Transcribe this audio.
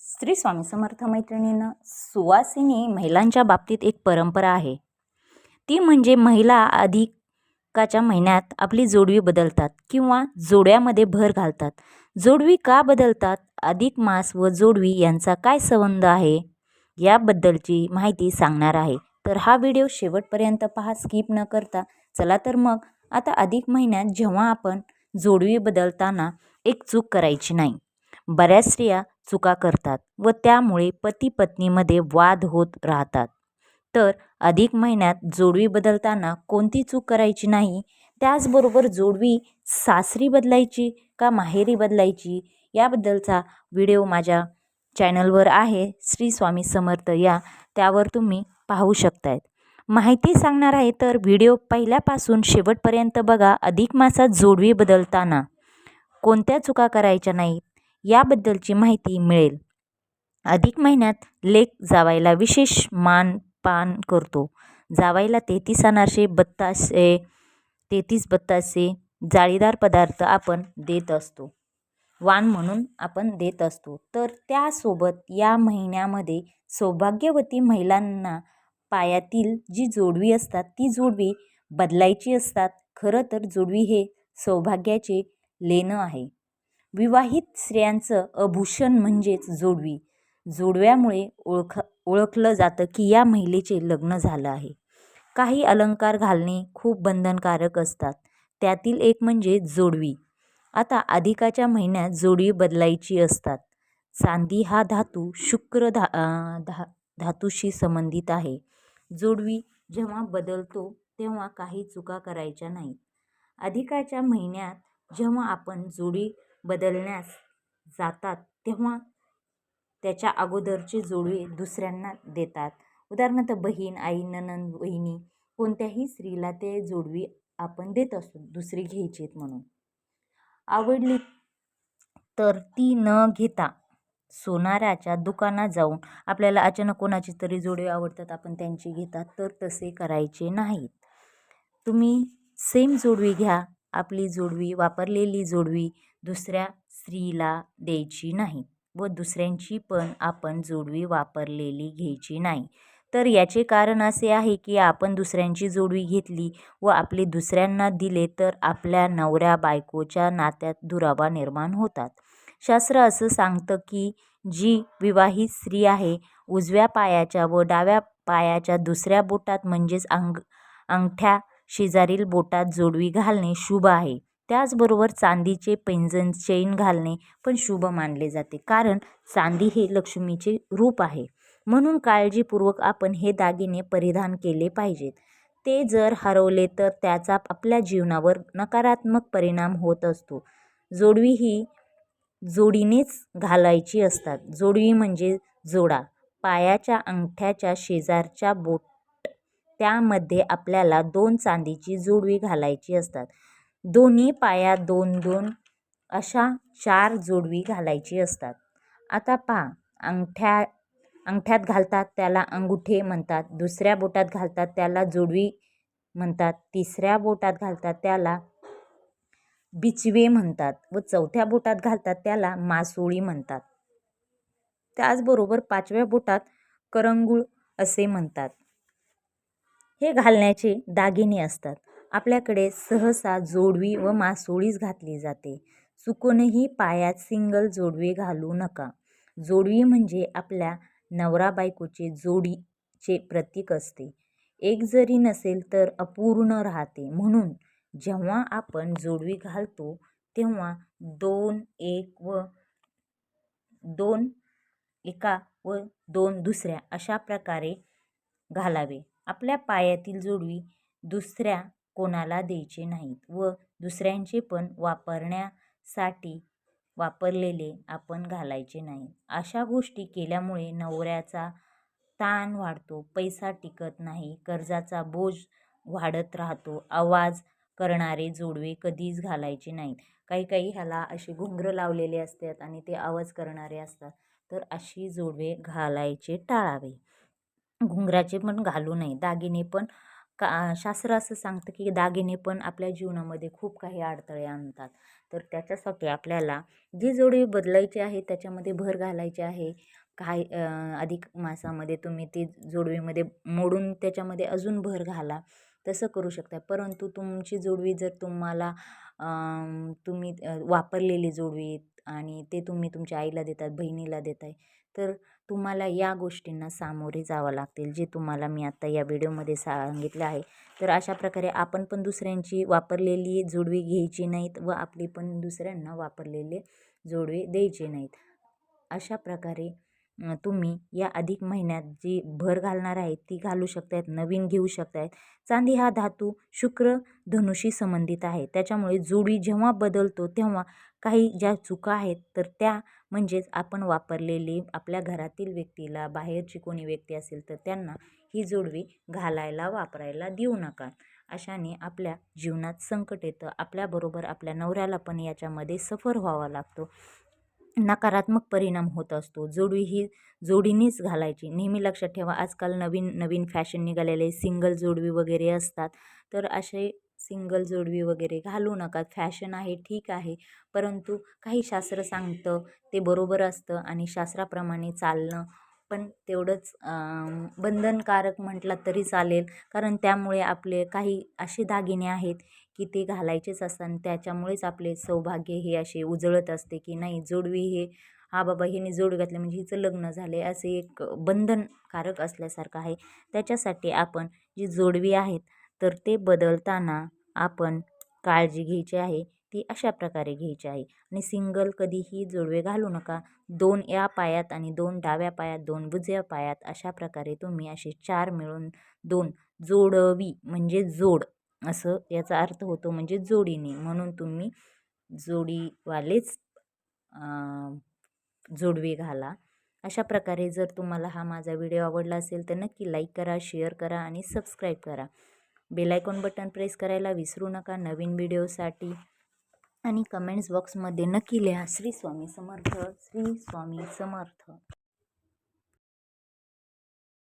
श्री स्वामी समर्थ मैत्रिणींनो, सुवासिनी महिलांच्या बाबतीत एक परंपरा आहे. ती म्हणजे महिला अधिकाच्या महिन्यात आपली जोडवी बदलतात किंवा जोड्यामध्ये भर घालतात. जोडवी का बदलतात? अधिक मास व जोडवी यांचा काय संबंध आहे? याबद्दलची माहिती सांगणार आहे. तर हा व्हिडिओ शेवटपर्यंत पहा, स्किप न करता. चला तर मग आता अधिक महिन्यात जेव्हा आपण जोडवी बदलताना एक चूक करायची नाही. बऱ्याच स्त्रिया चुका करतात व त्यामुळे पती पत्नीमध्ये वाद होत राहतात. तर अधिक महिन्यात जोडवी बदलताना कोणती चूक करायची नाही, त्याचबरोबर जोडवी सासरी बदलायची का माहेरी बदलायची याबद्दलचा व्हिडिओ माझ्या चॅनलवर आहे, श्री स्वामी समर्थ त्यावर तुम्ही पाहू शकतायत. माहिती सांगणार आहे, तर व्हिडिओ पहिल्यापासून शेवटपर्यंत बघा. अधिक मासात जोडवी बदलताना कोणत्या चुका करायच्या नाहीत याबद्दलची माहिती मिळेल. अधिक महिन्यात लेक जावायला विशेष मानपान करतो. जावायला 33 अनारसे, 33 बत्तासे जाळीदार पदार्थ आपण देत असतो, वाण म्हणून आपण देत असतो. तर त्यासोबत या महिन्यामध्ये सौभाग्यवती महिलांना पायातील जी जोडवी असतात ती जोडवी बदलायची असतात. खरं तर जोडवी हे सौभाग्याचे लेणं आहे. विवाहित स्त्रियांचं आभूषण म्हणजेच जोडवी. जोडव्यामुळे ओळखलं जातं की या महिलेचे लग्न झालं आहे. काही अलंकार घालणे खूप बंधनकारक असतात, त्यातील एक म्हणजे जोडवी. आता अधिकाच्या महिन्यात जोडवी बदलायची असतात. चांदी हा धातू शुक्र धातूशी संबंधित आहे. जोडवी जेव्हा बदलतो तेव्हा काही चुका करायच्या नाहीत. अधिकाच्या महिन्यात जेव्हा आपण जोडवी बदलण्यास जातात तेव्हा त्याच्या अगोदरची जोडवी दुसऱ्यांना देतात. उदाहरणार्थ बहीण, आई, नणंद, वहिनी, कोणत्याही स्त्रीला ते जोडवी आपण देत असतो दुसरी घ्यायची म्हणून. आवडली तर ती न घेता सोनाराच्या दुकानात जाऊन आपल्याला अचानक कोणाची तरी जोडवी आवडतात, आपण त्यांची घेतात, तर तसे करायचे नाहीत. तुम्ही सेम जोडवी घ्या. आपली जोडवी, वापरलेली जोडवी दुसऱ्या स्त्रीला द्यायची नाही व दुसऱ्यांची पण आपण जोडवी वापरलेली घ्यायची नाही. तर याचे कारण असे आहे की आपण दुसऱ्यांची जोडवी घेतली व आपले दुसऱ्यांना दिले तर आपल्या नवऱ्या बायकोच्या नात्यात दुरावा निर्माण होतात. शास्त्र असं सांगतं की जी विवाहित स्त्री आहे, उजव्या पायाच्या व डाव्या पायाच्या दुसऱ्या बोटात म्हणजेच अंगठ्या शेजारील बोटात जोडवी घालणे शुभ आहे. त्याचबरोबर चांदीचे पैंजण, चैन घालणे पण शुभ मानले जाते, कारण चांदी हे लक्ष्मीचे रूप आहे. म्हणून काळजीपूर्वक आपण हे दागिने परिधान केले पाहिजेत. ते जर हरवले तर त्याचा आपल्या जीवनावर नकारात्मक परिणाम होत असतो. जोडवी ही जोडीनेच घालायची असतात. जोडवी म्हणजे जोडा. पायाच्या अंगठ्याच्या शेजारच्या बोट, त्यामध्ये आपल्याला 2 चांदीची जोडवी घालायची असतात. दोन्ही पायात 2-2 अशा 4 जोडवी घालायची असतात. आता पहा, अंगठ्यात घालतात त्याला अंगुठे म्हणतात, दुसऱ्या बोटात घालतात त्याला जोडवी म्हणतात, तिसऱ्या बोटात घालतात त्याला बिचवे म्हणतात व चौथ्या बोटात घालतात त्याला मासोळी म्हणतात. त्याचबरोबर 5व्या बोटात करंगूळ असे म्हणतात. हे घालण्याचे दागिने असतात. आपल्याकडे सहसा जोडवी व मासोळीच घातली जाते. चुकूनही पायात सिंगल जोडवी घालू नका. जोडवी म्हणजे आपल्या नवरा बायकोचे जोडीचे प्रतीक असते. एक जरी नसेल तर अपूर्ण राहते. म्हणून जेव्हा आपण जोडवी घालतो तेव्हा 2 एका व 2 दुसऱ्या अशा प्रकारे घालावे. आपल्या पायातील जोडवी दुसऱ्या कोणाला द्यायचे नाहीत व दुसऱ्यांचे पण वापरण्यासाठी वापरलेले आपण घालायचे नाही. अशा गोष्टी केल्यामुळे नवऱ्याचा ताण वाढतो, पैसा टिकत नाही, कर्जाचा बोज वाढत राहतो. आवाज करणारे जोडवे कधीच घालायचे नाहीत. काही ह्याला असे घुंगरं लावलेले असतात आणि ते आवाज करणारे असतात, तर अशी जोडवे घालायचे टाळावे. घुंगराचे पण घालू नये. दागिने पण शास्त्र असं सांगतं की दागिने पण आपल्या जीवनामध्ये खूप काही अडथळे आणतात. तर त्याच्यासाठी आपल्याला जी जोडवी बदलायची आहे त्याच्यामध्ये भर घालायची आहे. काही अधिक मासामध्ये तुम्ही ती जोडवीमध्ये मोडून त्याच्यामध्ये अजून भर घाला, तसं करू शकता. परंतु तुमची जोडवी जर तुम्हाला तुम्ही वापरलेली जोडवी आणि ते तुम्ही तुमच्या आईला देतात, बहिणीला देताय, तर तुम्हाला या गोष्टींना सामोरे जावं लागतील, जे तुम्हाला मी आत्ता या व्हिडिओमध्ये सांगितलं आहे. तर अशा प्रकारे आपण पण दुसऱ्यांची वापरलेली जोडवी घ्यायची नाहीत व आपली पण दुसऱ्यांना वापरलेले जोडवी द्यायची नाहीत. अशा प्रकारे तुम्ही या अधिक महिन्यात जी भर घालणार आहे ती घालू शकतायत, नवीन घेऊ शकतायत. चांदी हा धातू शुक्र धनुशी संबंधित आहे. त्याच्यामुळे जोडी जेव्हा बदलतो तेव्हा काही ज्या चुका आहेत तर त्या म्हणजेच आपण वापरलेली आपल्या घरातील व्यक्तीला, बाहेरची कोणी व्यक्ती असेल तर त्यांना ही जोडवी घालायला, वापरायला देऊ नका. अशाने आपल्या जीवनात संकट येतं. आपल्याबरोबर आपल्या नवऱ्याला पण याच्यामध्ये सफर व्हावा लागतो. नकारात्मक परिणाम होत असतो. जोडवी ही जोडीनेच घालायची. नेहमी लक्षात ठेवा, आजकाल नवीन नवीन फॅशन निघालेले सिंगल जोडवी वगैरे असतात. तर असे सिंगल जोडवी वगैरे घालू नका. फॅशन आहे, ठीक आहे, परंतु काही शास्त्र सांगतं ते बरोबर असतं आणि शास्त्राप्रमाणे चालणं पण तेवढंच बंधनकारक म्हटलं तरी चालेल. कारण त्यामुळे आपले काही असे दागिने आहेत की ते घालायचेच असतात आणि त्याच्यामुळेच आपले सौभाग्य हे असे उजळत असते की नाही जोडवी हे हा बाबा हिने जोडवी घातली म्हणजे हिचं लग्न झाले, असे एक बंधनकारक असल्यासारखं आहे. त्याच्यासाठी आपण जी जोडवी आहेत तर ते बदलताना आपण काळजी घ्यायची आहे, ती अशा प्रकारे घ्यायची आहे. आणि सिंगल कधीही जोडवे घालू नका. 2 या पायात आणि 2 डाव्या पायात, 2 उजव्या पायात अशा प्रकारे तुम्ही असे 4 मिळून 2 जोडवी म्हणजे जोड असं याचा अर्थ होतो, म्हणजे जोडीने. म्हणून तुम्ही जोडीवालेच जोडवे घाला. अशा प्रकारे जर तुम्हाला हा माझा व्हिडिओ आवडला असेल तर नक्की लाईक करा, शेअर करा आणि सबस्क्राईब करा. बेल आयकॉन बटन प्रेस करायला विसरू नका नवीन व्हिडिओसाठी. आणि कमेंट्स बॉक्समध्ये नक्की लिहा श्री स्वामी समर्थ, श्री स्वामी समर्थ.